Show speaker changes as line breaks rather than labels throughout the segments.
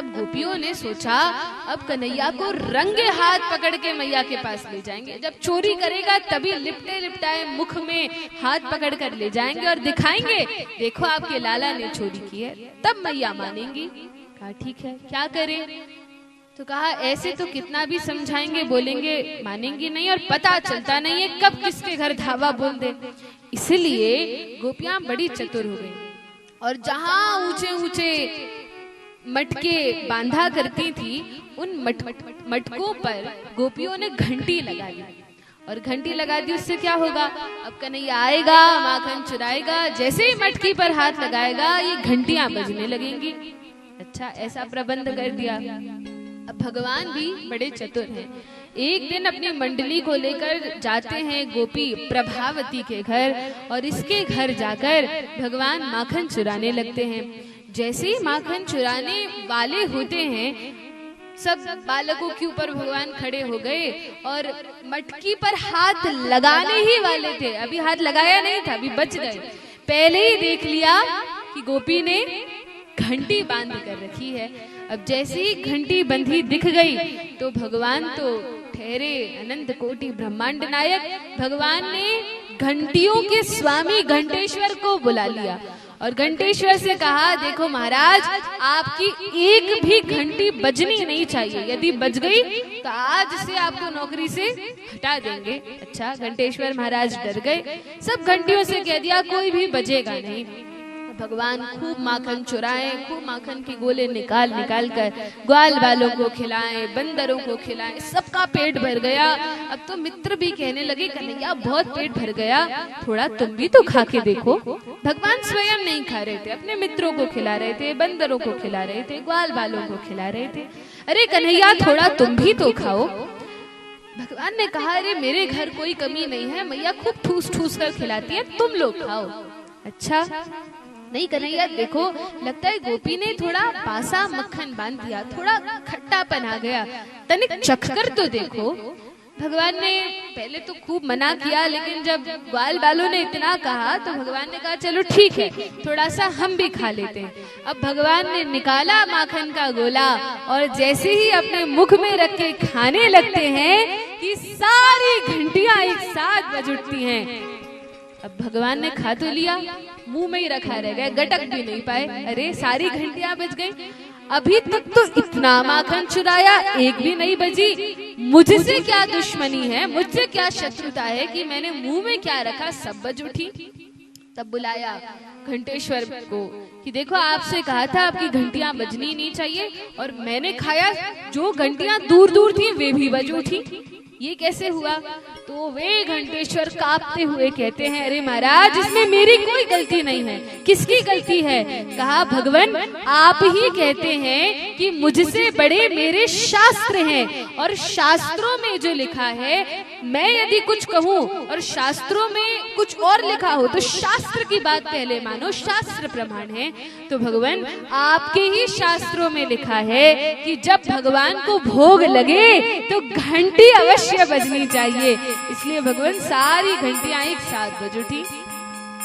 तब गोपियों ने सोचा अब कन्हैया को रंगे हाथ पकड़ के मैया के पास ले जाएंगे। जब चोरी करेगा तभी लिपटे लिपटाए मुख में हाथ पकड़ कर ले जाएंगे और दिखाएंगे, देखो आपके लाला ने चोरी की है, तब मैया मानेंगी। कहा ठीक है, क्या करें? तो कहा ऐसे तो कितना भी समझाएंगे बोलेंगे मानेंगी नहीं, और पता चलता नहीं है कब किसके घर धावा बोल दे। इसलिए गोपियां बड़ी चतुर हो गई और जहां ऊंचे ऊंचे मटके बांधा करती थी उन मटकों पर गोपियों ने घंटी लगा दी। और घंटी लगा दी, उससे क्या होगा? अब कन्हैया आएगा, माखन चुराएगा, जैसे ही मटकी पर हाथ लगाएगा ये घंटियां बजने लगेंगी। अच्छा, ऐसा प्रबंध कर दिया। अब भगवान भी बड़े चतुर हैं। एक दिन अपनी मंडली को लेकर जाते हैं गोपी प्रभावती के घर, और इसके घर जाकर भगवान माखन चुराने लगते हैं। जैसे ही माखन चुराने वाले होते हैं, सब बालकों के ऊपर भगवान खड़े हो गए और मटकी पर हाथ लगाने ही वाले थे, अभी हाथ लगाया नहीं था, अभी बच गए। पहले ही देख लिया कि गोपी ने घंटी बांध कर रखी है। अब जैसे ही घंटी बंधी दिख गई तो भगवान तो ठहरे अनंत कोटि ब्रह्मांड नायक, भगवान ने घंटियों के स्वामी घंटेश्वर को बुला लिया और घंटेश्वर से कहा, देखो महाराज, आपकी एक भी घंटी बजनी नहीं चाहिए, यदि बज गई तो आज से आपको नौकरी से हटा देंगे। अच्छा, घंटेश्वर महाराज डर गए, सब घंटियों से कह दिया कोई भी बजेगा नहीं। भगवान खूब माखन चुराए, खूब माखन के गोले निकाल निकाल कर ग्वाल वालों को खिलाए, बंदरों को खिलाए, सबका पेट भर गया। अब तो मित्र भी कहने लगे, कन्हैया बहुत पेट भर गया, थोड़ा तुम भी तो खा के देखो। भगवान स्वयं नहीं खा रहे थे, अपने मित्रों को खिला रहे थे, बंदरों को खिला रहे थे, ग्वाल वालों को खिला रहे थे। अरे कन्हैया थोड़ा तुम भी तो खाओ। भगवान ने कहा, अरे मेरे घर कोई कमी नहीं है, मैया खूब ठूस ठूस कर खिलाती है, तुम लोग खाओ। अच्छा नहीं कन्हैया, देखो लगता है गोपी ने थोड़ा पासा मक्खन बांध दिया, थोड़ा खट्टापन आ गया, तनिक चखकर तो देखो। भगवान ने पहले तो खूब मना किया, लेकिन जब ग्वाल वालों ने इतना कहा तो भगवान ने कहा चलो ठीक है, थोड़ा सा हम भी खा लेते हैं। अब भगवान ने निकाला माखन का गोला और जैसे ही अपने मुख में रख के खाने लगते हैं कि सारी घंटियां एक साथ बज उठती हैं। अब भगवान ने खा तो लिया, मुंह में ही रखा रह गया, गटक भी नहीं पाए। अरे सारी घंटियां बज गई, अभी तक तो इतना माखन चुराया, एक भी नहीं बजी। मुझसे क्या दुश्मनी है, मुझसे क्या शत्रुता है कि मैंने मुंह में क्या रखा सब बज उठी। तब बुलाया घंटेश्वर को कि देखो आपसे कहा था आपकी घंटियां बजनी नहीं चाहिए, और मैंने खाया, जो घंटियां दूर दूर थी वे भी बज उठी, ये कैसे हुआ? तो वे घंटेश्वर कांपते हुए कहते हैं, अरे महाराज इसमें मेरी कोई गलती नहीं है। किसकी गलती है? कहा भगवान आप ही कहते हैं कि मुझसे बड़े मेरे शास्त्र हैं, और शास्त्रों में जो लिखा है, मैं यदि कुछ कहूँ और शास्त्रों में कुछ और लिखा हो तो शास्त्र की बात पहले मानो, शास्त्र प्रमाण है। तो भगवान आपके ही शास्त्रों में लिखा है कि जब भगवान को भोग लगे तो घंटी अवश्य बजनी चाहिए, इसलिए भगवान सारी घंटियां एक साथ बज उठी।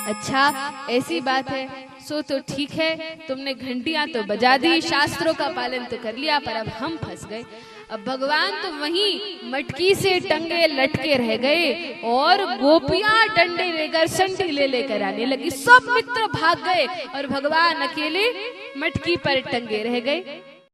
अच्छा ऐसी बात है, सो तो ठीक है, तुमने घंटियां तो बजा दी, शास्त्रों का पालन तो कर लिया, पर अब हम फंस गए। अब भगवान तो वहीं मटकी से टंगे लटके रह गए और गोपियां डंडे लेकर संटी ले लेकर आने लगी। सब मित्र भाग गए और भगवान अकेले मटकी पर टंगे रह गए।